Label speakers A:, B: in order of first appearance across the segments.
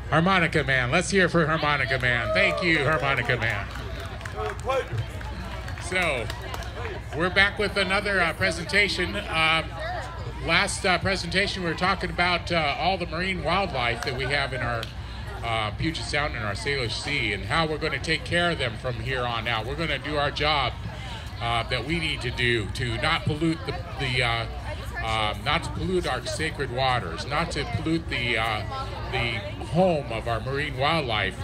A: Harmonica Man. Let's hear for Harmonica Man. Thank you, Harmonica Man. So, we're back with another presentation. Last presentation we were talking about all the marine wildlife that we have in our Puget Sound and our Salish Sea, and how we're going to take care of them from here on out. We're going to do our job that we need to do to not pollute not to pollute our sacred waters, not to pollute the home of our marine wildlife,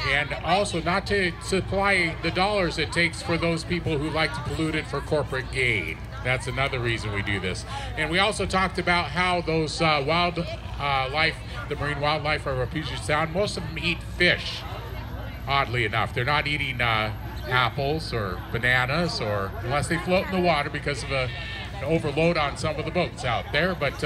A: and also not to supply the dollars it takes for those people who like to pollute it for corporate gain. That's another reason we do this. And we also talked about how those wildlife, the marine wildlife of our Puget Sound, most of them eat fish, oddly enough. They're not eating apples or bananas, or unless they float in the water because of an overload on some of the boats out there, but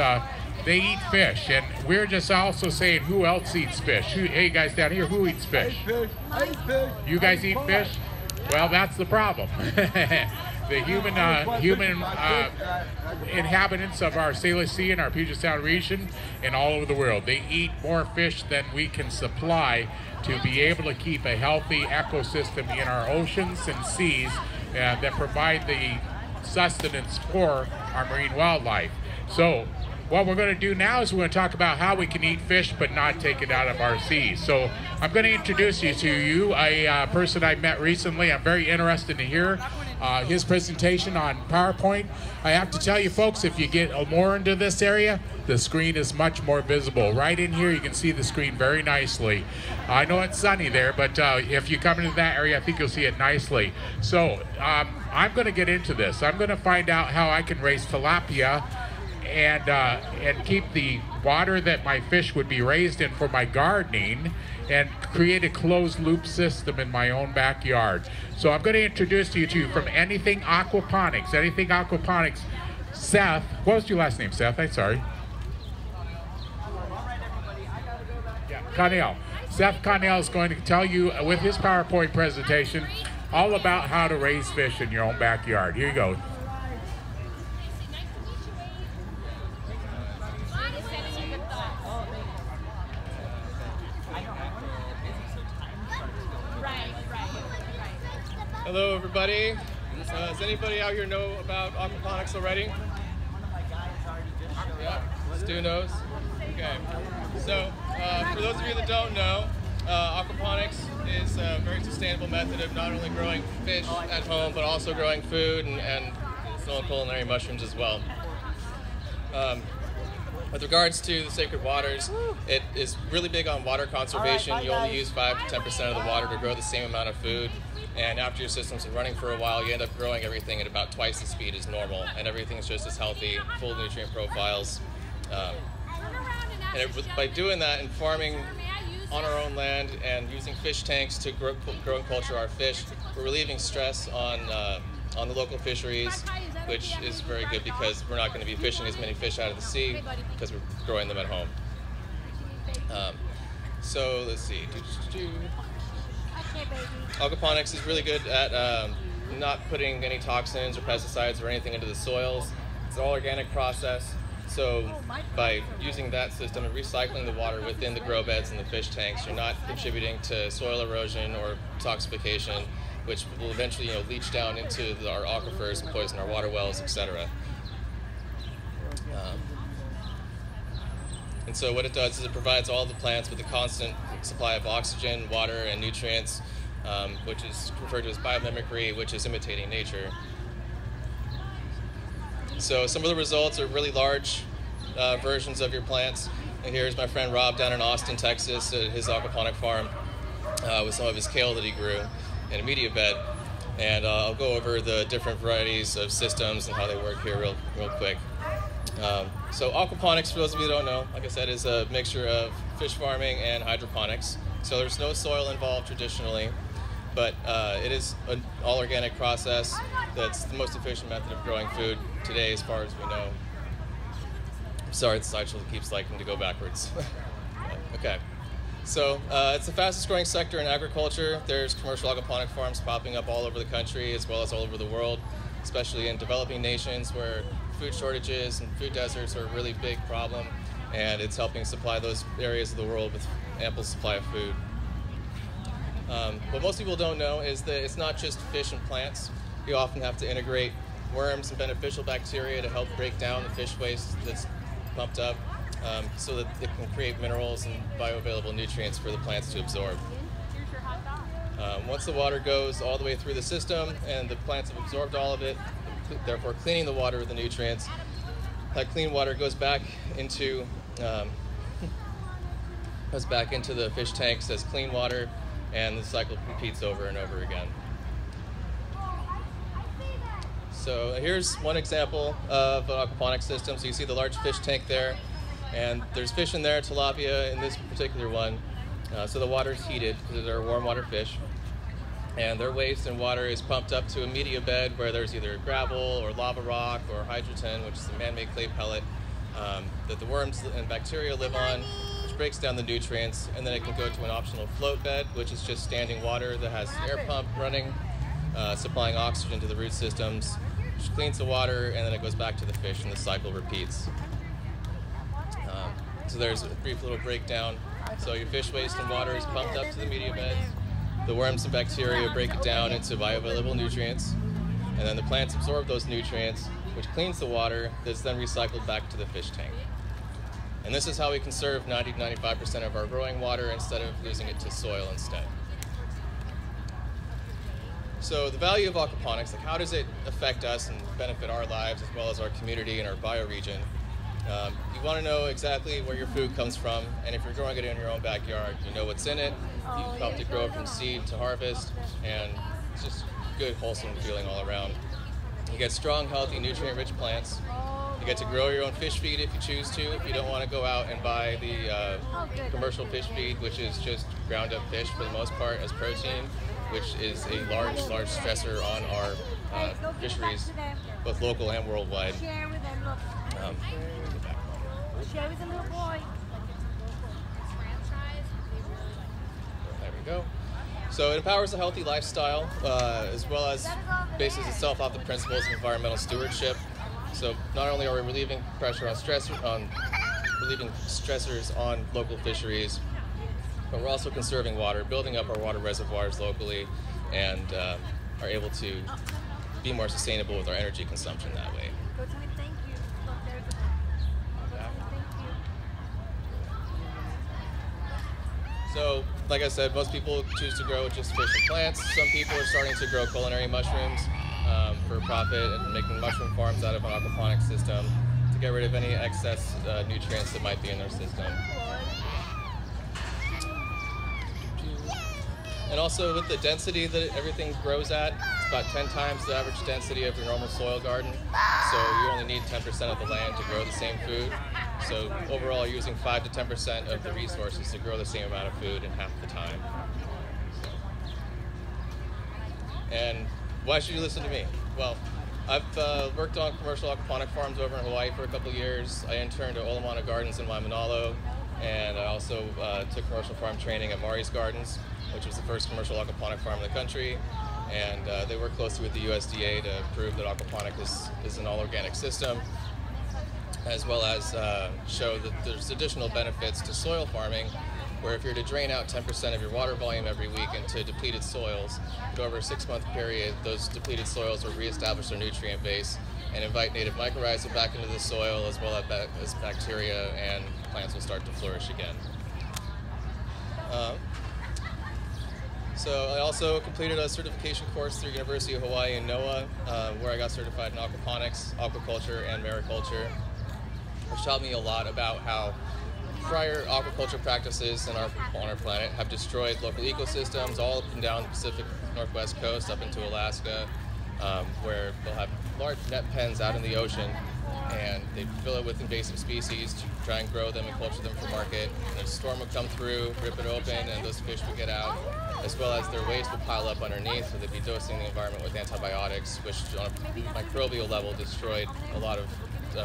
A: they eat fish. And we're just also saying, who else eats fish? Hey guys down here, who eats fish?
B: I eat fish.
A: You guys eat fish? Well, that's the problem. The human inhabitants of our Salish Sea and our Puget Sound region and all over the world, they eat more fish than we can supply to be able to keep a healthy ecosystem in our oceans and seas that provide the sustenance for our marine wildlife. So what we're going to do now is we're going to talk about how we can eat fish but not take it out of our seas. So I'm going to introduce you to a person I met recently. I'm very interested to hear his presentation on PowerPoint. I have to tell you folks, if you get more into this area, the screen is much more visible. Right in here you can see the screen very nicely. I know it's sunny there, but if you come into that area, I think you'll see it nicely. So I'm going to get into this. I'm going to find out how I can raise tilapia and keep the water that my fish would be raised in for my gardening, and create a closed loop system in my own backyard. So I'm going to introduce you to, from Anything Aquaponics. Anything Aquaponics, Seth. What was your last name, Seth? I'm sorry. Yeah, Connell. Seth Connell is going to tell you with his PowerPoint presentation all about how to raise fish in your own backyard. Here you go.
C: Hello everybody. Does anybody out here know about aquaponics already? Yeah, Stu knows. Okay. So for those of you that don't know, aquaponics is a very sustainable method of not only growing fish at home, but also growing food and some culinary mushrooms as well. With regards to the sacred waters, it is really big on water conservation. You only use 5 to 10% of the water to grow the same amount of food. And after your system's been running for a while, you end up growing everything at about twice the speed as normal. And everything's just as healthy, full nutrient profiles. By doing that and farming on our own land and using fish tanks to grow and culture our fish, we're relieving stress on the local fisheries, which is very good because we're not going to be fishing as many fish out of the sea because we're growing them at home. So let's see. Aquaponics is really good at not putting any toxins or pesticides or anything into the soils. It's an all organic process. So by using that system and recycling the water within the grow beds and the fish tanks, you're not contributing to soil erosion or toxification, which will eventually, leach down into our aquifers and poison our water wells, etc. And so what it does is it provides all the plants with a constant supply of oxygen, water, and nutrients, which is referred to as biomimicry, which is imitating nature. So some of the results are really large versions of your plants. And here's my friend Rob down in Austin, Texas, at his aquaponic farm with some of his kale that he grew in a media bed. And I'll go over the different varieties of systems and how they work here real quick. So aquaponics, for those of you who don't know, like I said, is a mixture of fish farming and hydroponics. So there's no soil involved traditionally, but it is an all-organic process that's the most efficient method of growing food today as far as we know. Sorry, the slideshow keeps liking to go backwards. Okay. So it's the fastest growing sector in agriculture. There's commercial aquaponic farms popping up all over the country as well as all over the world, especially in developing nations where food shortages and food deserts are a really big problem, and it's helping supply those areas of the world with ample supply of food. What most people don't know is that it's not just fish and plants. You often have to integrate worms and beneficial bacteria to help break down the fish waste that's pumped up so that it can create minerals and bioavailable nutrients for the plants to absorb. Once the water goes all the way through the system and the plants have absorbed all of it, therefore cleaning the water with the nutrients, that clean water goes back into the fish tanks as clean water, and the cycle repeats over and over again. So here's one example of an aquaponics system. So you see the large fish tank there, and there's fish in there, tilapia in this particular one. So the water is heated because they're warm water fish, and their waste and water is pumped up to a media bed where there's either gravel or lava rock or hydrogen, which is a man-made clay pellet that the worms and bacteria live on, which breaks down the nutrients, and then it can go to an optional float bed, which is just standing water that has an air pump running, supplying oxygen to the root systems, which cleans the water, and then it goes back to the fish, and the cycle repeats. So there's a brief little breakdown. So your fish waste and water is pumped up to the media beds. The worms and bacteria break it down into bioavailable nutrients, and then the plants absorb those nutrients, which cleans the water that's then recycled back to the fish tank. And this is how we conserve 90-95% of our growing water instead of losing it to soil instead. So the value of aquaponics, like how does it affect us and benefit our lives as well as our community and our bioregion? You want to know exactly where your food comes from, and if you're growing it in your own backyard, you know what's in it, you've helped it grow from seed to harvest, and it's just good, wholesome feeling all around. You get strong, healthy, nutrient-rich plants. You get to grow your own fish feed if you choose to, if you don't want to go out and buy the commercial fish feed, which is just ground up fish for the most part as protein, which is a large stressor on our fisheries, both local and worldwide.
B: Share with the little boy.
C: There we go. So it empowers a healthy lifestyle, as well as bases itself off the principles of environmental stewardship. So not only are we relieving pressure on relieving stressors on local fisheries, but we're also conserving water, building up our water reservoirs locally, and are able to be more sustainable with our energy consumption that way.
B: Go tell him thank you. Look, there's a
C: So, like I said, most people choose to grow just fish and plants. Some people are starting to grow culinary mushrooms for profit and making mushroom farms out of an aquaponics system to get rid of any excess nutrients that might be in their system. And also with the density that everything grows at, it's about 10 times the average density of your normal soil garden. So you only need 10% of the land to grow the same food. So overall, you're using 5 to 10% of the resources to grow the same amount of food in half the time. And why should you listen to me? Well, I've worked on commercial aquaponic farms over in Hawaii for a couple years. I interned at Olamana Gardens in Waimanalo, and I also took commercial farm training at Mari's Gardens, which was the first commercial aquaponic farm in the country. And they work closely with the USDA to prove that aquaponic is an all-organic system, as well as show that there's additional benefits to soil farming, where if you're to drain out 10% of your water volume every week into depleted soils, over a 6-month period, those depleted soils will reestablish their nutrient base and invite native mycorrhiza back into the soil, as well as bacteria, and plants will start to flourish again. So I also completed a certification course through University of Hawaii and NOAA, where I got certified in aquaponics, aquaculture, and mariculture, which taught me a lot about how prior aquaculture practices on our planet have destroyed local ecosystems all up and down the Pacific Northwest coast up into Alaska, where they'll have large net pens out in the ocean, and they fill it with invasive species to try and grow them and culture them for market. And a storm would come through, rip it open, and those fish would get out, as well as their waste would pile up underneath, so they'd be dosing the environment with antibiotics, which on a microbial level destroyed a lot of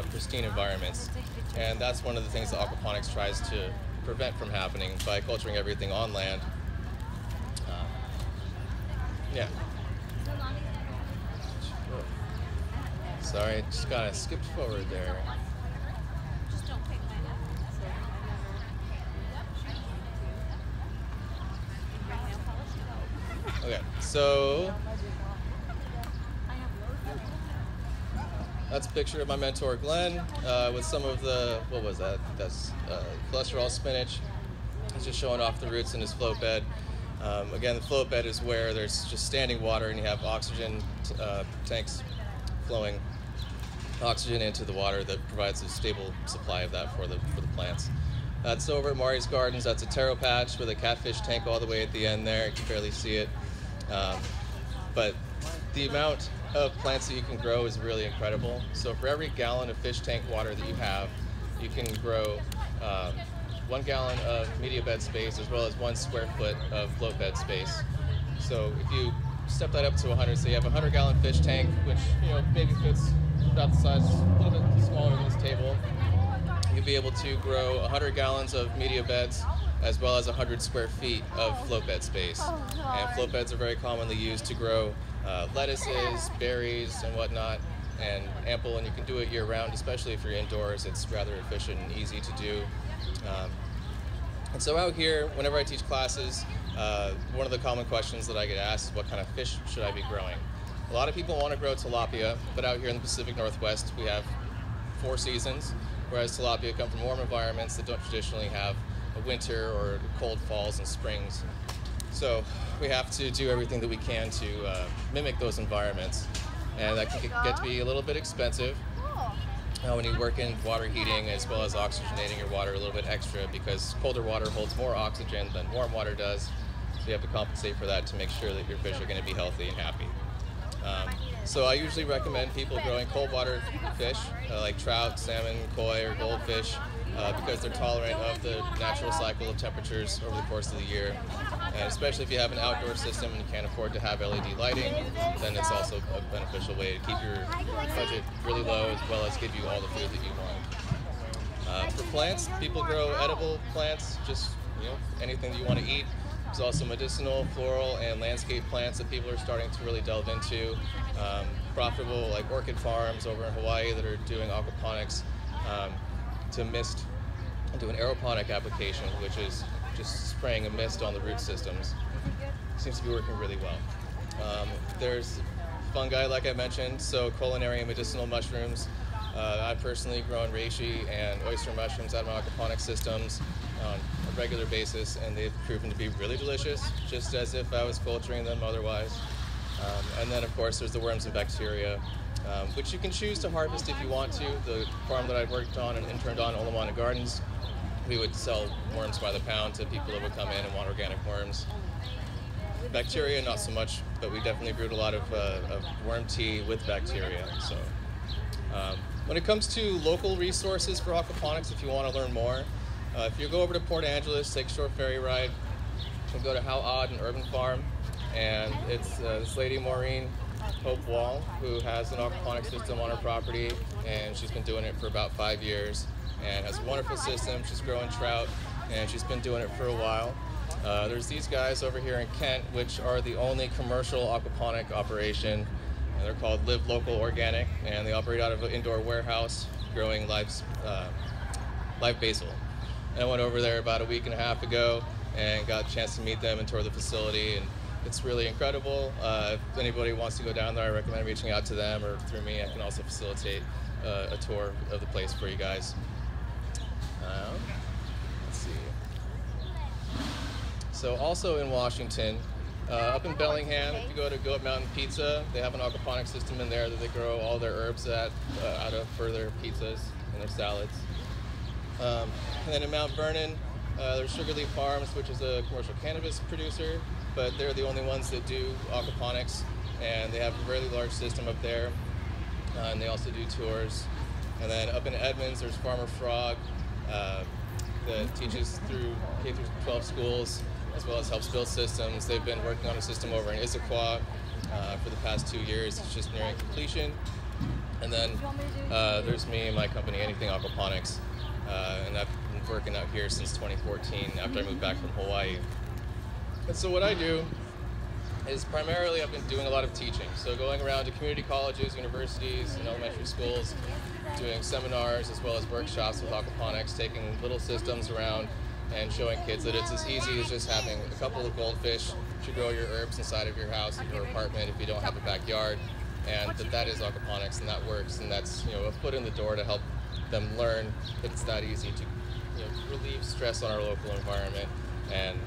C: pristine environments. And that's one of the things that aquaponics tries to prevent from happening by culturing everything on land. Yeah. Sorry, just kind of skipped forward there. Okay, so that's a picture of my mentor Glenn with some of the, what was that? That's cholesterol spinach. He's just showing off the roots in his float bed. Again, the float bed is where there's just standing water and you have oxygen tanks flowing oxygen into the water that provides a stable supply of that for the plants. That's over at Mari's Gardens. That's a taro patch with a catfish tank all the way at the end there. You can barely see it. But the amount of plants that you can grow is really incredible. So for every gallon of fish tank water that you have, you can grow 1 gallon of media bed space as well as 1 square foot of float bed space. So if you step that up to 100, so you have a 100-gallon fish tank, which maybe fits about the size, a little bit smaller than this table, you'll be able to grow 100 gallons of media beds as well as 100 square feet of float bed space. And float beds are very commonly used to grow lettuces, berries, and whatnot, and ample, and you can do it year-round, especially if you're indoors. It's rather efficient and easy to do. And so out here, whenever I teach classes, one of the common questions that I get asked is what kind of fish should I be growing? A lot of people want to grow tilapia, but out here in the Pacific Northwest, we have 4 seasons, whereas tilapia come from warm environments that don't traditionally have a winter or cold falls and springs. So we have to do everything that we can to mimic those environments, and that can get to be a little bit expensive when you work in water heating as well as oxygenating your water a little bit extra, because colder water holds more oxygen than warm water does, so you have to compensate for that to make sure that your fish are going to be healthy and happy. So I usually recommend people growing cold water fish like trout, salmon, koi, or goldfish because they're tolerant of the natural cycle of temperatures over the course of the year. And especially if you have an outdoor system and you can't afford to have LED lighting, then it's also a beneficial way to keep your budget really low as well as give you all the food that you want. For plants, people grow edible plants, just anything that you want to eat. There's also medicinal, floral, and landscape plants that people are starting to really delve into. Profitable, like orchid farms over in Hawaii that are doing aquaponics to mist, do an aeroponic application, which is just spraying a mist on the root systems. Seems to be working really well. There's fungi, like I mentioned, so culinary and medicinal mushrooms. I've personally grown reishi and oyster mushrooms out of my aquaponic systems on a regular basis, and they've proven to be really delicious, just as if I was culturing them otherwise. And then, of course, there's the worms and bacteria, which you can choose to harvest if you want to. The farm that I worked on and interned on, Olamana Gardens, we would sell worms by the pound to people that would come in and want organic worms. Bacteria, not so much, but we definitely brewed a lot of worm tea with bacteria. So, when it comes to local resources for aquaponics, if you want to learn more, if you go over to Port Angeles, take a short ferry ride, you go to How Odd and Urban Farm, and it's this lady, Maureen Hope Wall, who has an aquaponic system on her property, and she's been doing it for about 5 years, and has a wonderful system. She's growing trout, and she's been doing it for a while. There's these guys over here in Kent, which are the only commercial aquaponic operation, and they're called Live Local Organic, and they operate out of an indoor warehouse growing live basil. And I went over there about a week and a half ago and got a chance to meet them and tour the facility, and it's really incredible. If anybody wants to go down there, I recommend reaching out to them, or through me. I can also facilitate a tour of the place for you guys. Let's see. So also in Washington, up in Bellingham, if you go to Goat Mountain Pizza, they have an aquaponic system in there that they grow all their herbs out of for their pizzas and their salads. And then in Mount Vernon, there's Sugarleaf Farms, which is a commercial cannabis producer, but they're the only ones that do aquaponics, and they have a really large system up there, and they also do tours. And then up in Edmonds, there's Farmer Frog that teaches through K-12 schools, as well as helps build systems. They've been working on a system over in Issaquah for the past 2 years. It's just nearing completion. And then there's me and my company, Anything Aquaponics, and I've been working out here since 2014 after I moved back from Hawaii. And so what I do is primarily I've been doing a lot of teaching. So going around to community colleges, universities, and elementary schools, doing seminars as well as workshops with aquaponics, taking little systems around and showing kids that it's as easy as just having a couple of goldfish to grow your herbs inside of your house or your apartment if you don't have a backyard, and that is aquaponics, and that works, and that's a foot in the door to help them learn that it's that easy to relieve stress on our local environment and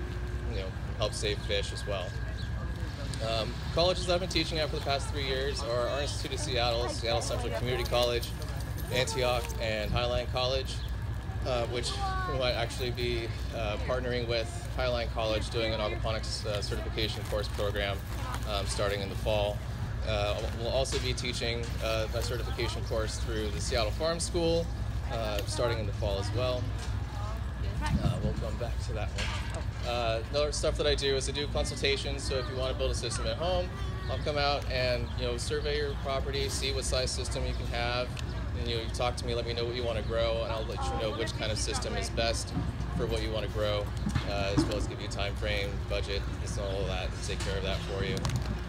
C: help save fish as well. Colleges I've been teaching at for the past 3 years are our Institute of Seattle, Seattle Central Community College, Antioch, and Highline College, which we might actually be partnering with Highline College doing an aquaponics certification course program starting in the fall. We'll also be teaching a certification course through the Seattle Farm School starting in the fall as well. We'll come back to that one. Another stuff that I do is I do consultations, so if you want to build a system at home, I'll come out and survey your property, see what size system you can have, and you talk to me, let me know what you want to grow, and I'll let you know which kind of system is best for what you want to grow, as well as give you time frame, budget, and all of that, take care of that for you.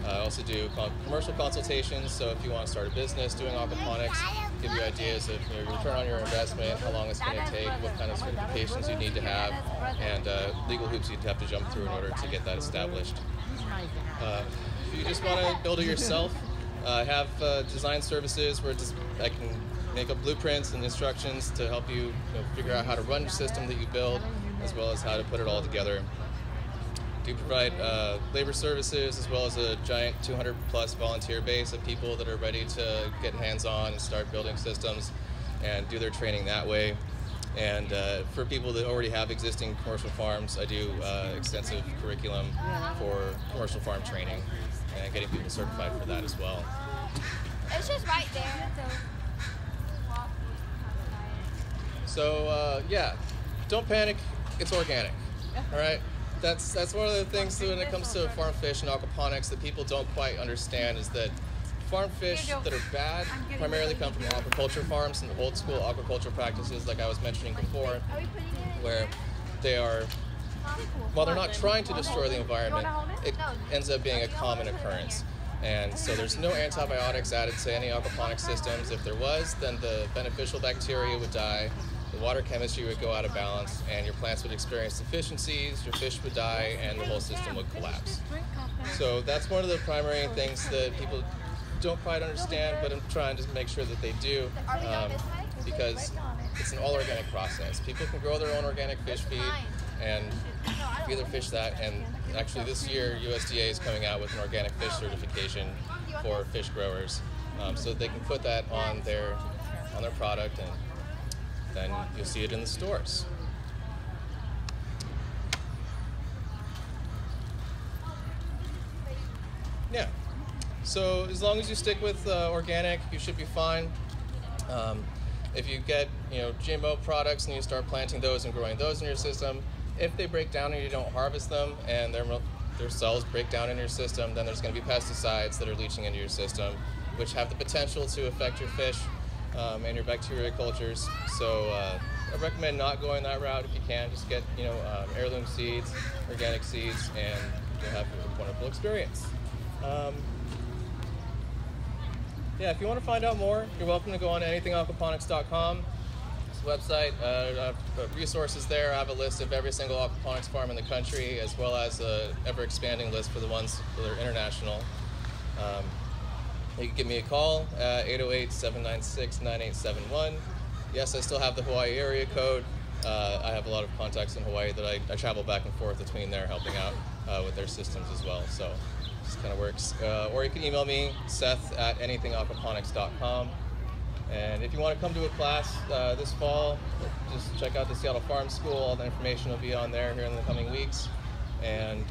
C: I also do commercial consultations, so if you want to start a business doing aquaponics, give you ideas of your return on your investment, how long it's going to take, what kind of certifications you need to have, and legal hoops you'd have to jump through in order to get that established. If you just want to build it yourself, I have design services where I can make up blueprints and instructions to help you, figure out how to run your system that you build, as well as how to put it all together. Do provide labor services, as well as a giant 200+ volunteer base of people that are ready to get hands-on and start building systems and do their training that way. And for people that already have existing commercial farms, I do extensive curriculum for commercial farm training and getting people certified for that as well.
B: It's just right there.
C: So yeah, don't panic, it's organic, all right? That's one of the things when it comes to farm fish and aquaponics that people don't quite understand, is that farm fish that are bad primarily come from aquaculture farms and old school aquaculture practices, like I was mentioning before, where they are, while they're not trying to destroy the environment, it ends up being a common occurrence. And so there's no antibiotics added to any aquaponic systems. If there was, then the beneficial bacteria would die, the water chemistry would go out of balance, and your plants would experience deficiencies, your fish would die, and the whole system would collapse. So that's one of the primary things that people don't quite understand, but I'm trying to make sure that they do, because it's an all-organic process. People can grow their own organic fish feed and feed their fish that, and actually this year USDA is coming out with an organic fish certification for fish growers, so that they can put that on their product, and then you'll see it in the stores. Yeah, so as long as you stick with organic, you should be fine. If you get GMO products and you start planting those and growing those in your system, if they break down and you don't harvest them and their cells break down in your system, then there's going to be pesticides that are leaching into your system, which have the potential to affect your fish and your bacteria cultures. So I recommend not going that route if you can. Just get heirloom seeds, organic seeds, and you'll have a wonderful experience. Yeah, if you want to find out more, you're welcome to go on to anythingaquaponics.com. Website, resources there. I have a list of every single aquaponics farm in the country, as well as an ever-expanding list for the ones that are international. You can give me a call at 808-796-9871. Yes, I still have the Hawaii area code. I have a lot of contacts in Hawaii that I travel back and forth between there, helping out with their systems as well. So it just kind of works. Or you can email me, Seth@anythingaquaponics.com. And if you want to come to a class this fall, just check out the Seattle Farm School. All the information will be on there here in the coming weeks. And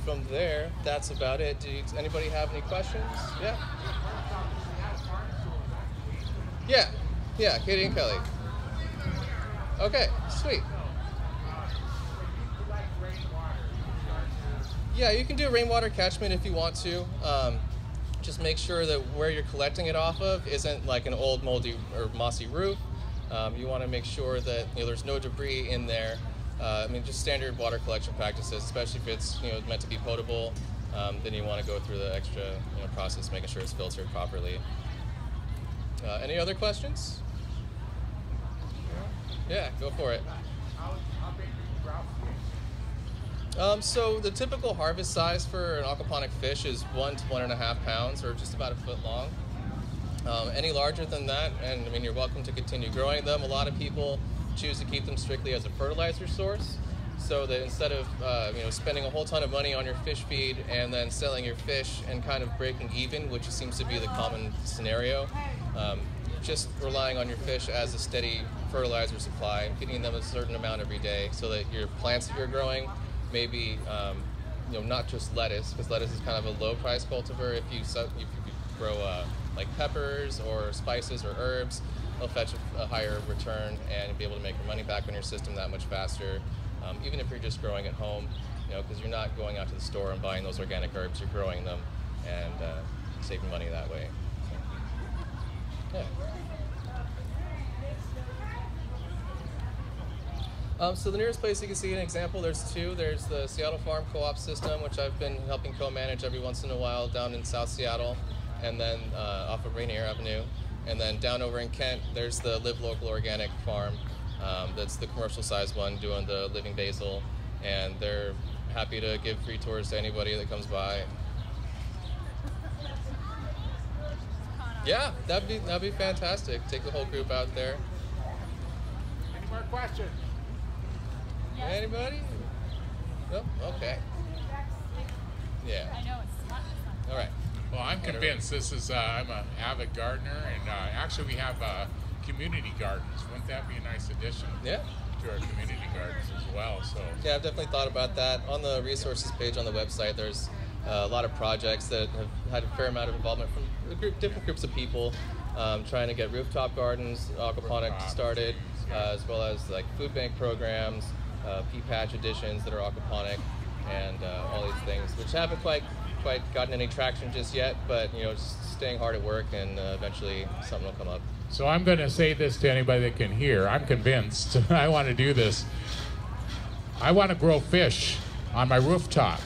C: from there, that's about it. Does anybody have any questions? Yeah? Yeah, Katie and Kelly. Okay, sweet. Yeah, you can do rainwater catchment if you want to. Just make sure that where you're collecting it off of isn't like an old moldy or mossy roof. You want to make sure that there's no debris in there. I mean, just standard water collection practices, especially if it's meant to be potable. Then you want to go through the extra process, making sure it's filtered properly. Any other questions? Yeah, go for it. So the typical harvest size for an aquaponic fish is 1 to 1.5 pounds, or just about a foot long. Any larger than that, and I mean, you're welcome to continue growing them. A lot of people choose to keep them strictly as a fertilizer source, so that instead of spending a whole ton of money on your fish feed and then selling your fish and kind of breaking even, which seems to be the common scenario, just relying on your fish as a steady fertilizer supply, feeding them a certain amount every day, so that your plants that you're growing, maybe not just lettuce, because lettuce is kind of a low price cultivar. If you grow like peppers or spices or herbs, they'll fetch a higher return and be able to make your money back on your system that much faster. Even if you're just growing at home, because you're not going out to the store and buying those organic herbs, you're growing them and saving money that way. So, yeah. So the nearest place you can see an example, there's two. There's the Seattle Farm Co-op system, which I've been helping co-manage every once in a while down in South Seattle, and then off of Rainier Avenue. And then down over in Kent, there's the Live Local Organic Farm. That's the commercial size one doing the living basil, and they're happy to give free tours to anybody that comes by. Yeah, that'd be fantastic. Take the whole group out there.
A: Any more questions?
C: Yes. Anybody? No? Okay. Yeah.
B: I know it's not.
C: All right.
A: Well, I'm convinced this is, I'm an avid gardener, and actually we have community gardens. Wouldn't that be a nice addition to our community gardens as well? So
C: yeah, I've definitely thought about that. On the resources page on the website, there's a lot of projects that have had a fair amount of involvement from different groups of people trying to get rooftop gardens, aquaponics started, as well as like food bank programs, pea patch additions that are aquaponic, and all these things, which haven't quite gotten any traction just yet, but just staying hard at work, and eventually something will come up.
A: So I'm going to say this to anybody that can hear. I'm convinced. I want to do this. I want to grow fish on my rooftop.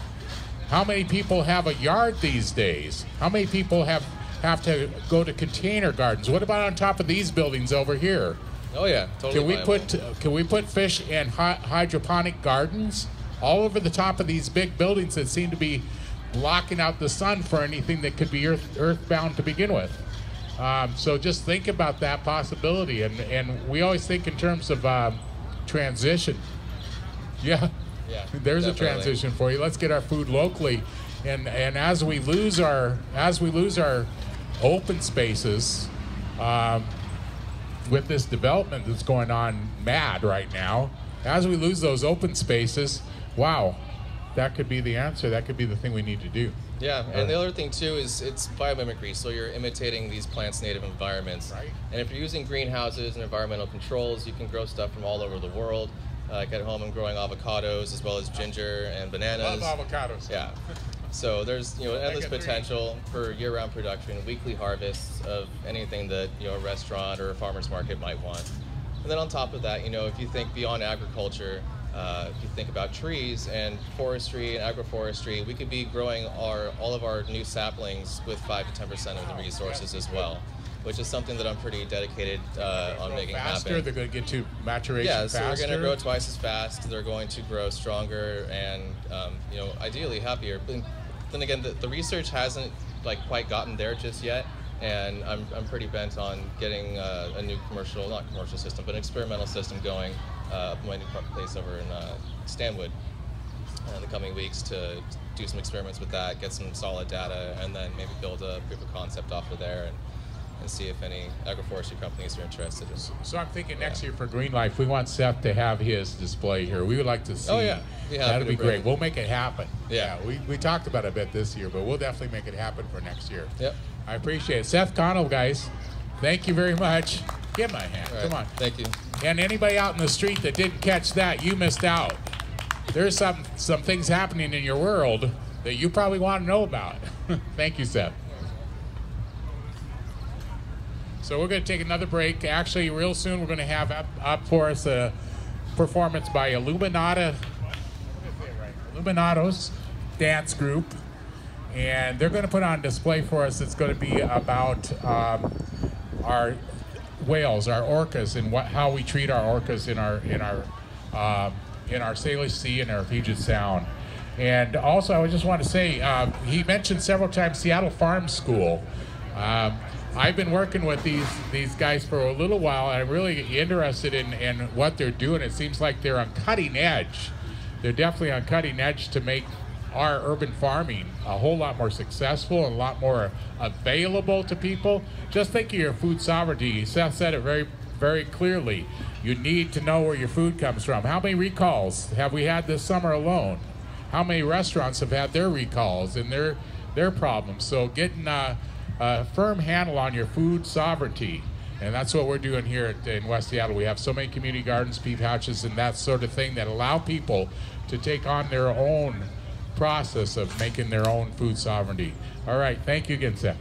A: How many people have a yard these days? How many people have to go to container gardens? What about on top of these buildings over here?
C: Oh yeah, totally.
A: Can we put fish in hydroponic gardens all over the top of these big buildings that seem to be blocking out the sun for anything that could be earthbound to begin with? So just think about that possibility, and we always think in terms of transition. Yeah, there's definitely a transition for you. Let's get our food locally, and as we lose our open spaces with this development that's going on mad right now, as we lose those open spaces, wow, that could be the answer. That could be the thing we need to do.
C: Yeah, and the other thing too is it's biomimicry, so you're imitating these plants' native environments.
A: Right.
C: And if you're using greenhouses and environmental controls, you can grow stuff from all over the world. Like at home, I'm growing avocados as well as ginger and bananas.
A: Love avocados.
C: Yeah. So there's endless potential for year-round production, weekly harvests of anything that a restaurant or a farmer's market might want. And then on top of that, if you think beyond agriculture, if you think about trees and forestry and agroforestry, we could be growing all of our new saplings with 5 to 10% of the resources as well, which is something that I'm pretty dedicated on making happen.
A: They're going to get to maturation faster.
C: Yeah, so they're going to grow twice as fast. They're going to grow stronger and ideally happier. But then again, the research hasn't quite gotten there just yet. And I'm pretty bent on getting a new not commercial system, but an experimental system going up in my new place over in Stanwood in the coming weeks to do some experiments with that, get some solid data, and then maybe build a proof of concept off of there and see if any agroforestry companies are interested.
A: So I'm thinking next year for Greenlife, we want Seth to have his display here. We would like to see.
C: Oh yeah,
A: that'd be great. We'll make it happen.
C: Yeah,
A: we talked about it a bit this year, but we'll definitely make it happen for next year.
C: Yep.
A: I appreciate it. Seth Connell, guys, thank you very much. Give him a hand.
C: Right.
A: Come on.
C: Thank you.
A: And anybody out in the street that didn't catch that, you missed out. There's some things happening in your world that you probably want to know about. Thank you, Seth. So we're going to take another break. Actually, real soon we're going to have up for us a performance by Illuminatos dance group. And they're going to put on display for us. It's going to be about our whales, our orcas, and how we treat our orcas in our Salish Sea and our Puget Sound. And also, I just want to say, he mentioned several times Seattle Farm School. I've been working with these guys for a little while, and I'm really interested in what they're doing. It seems like they're on cutting edge. They're definitely on cutting edge to make our urban farming a whole lot more successful and a lot more available to people. Just think of your food sovereignty. Seth said it very, very clearly. You need to know where your food comes from. How many recalls have we had this summer alone? How many restaurants have had their recalls and their problems? So getting a firm handle on your food sovereignty, and that's what we're doing here in West Seattle. We have so many community gardens, pea pouches, and that sort of thing that allow people to take on their own process of making their own food sovereignty. All right, thank you again, Seth.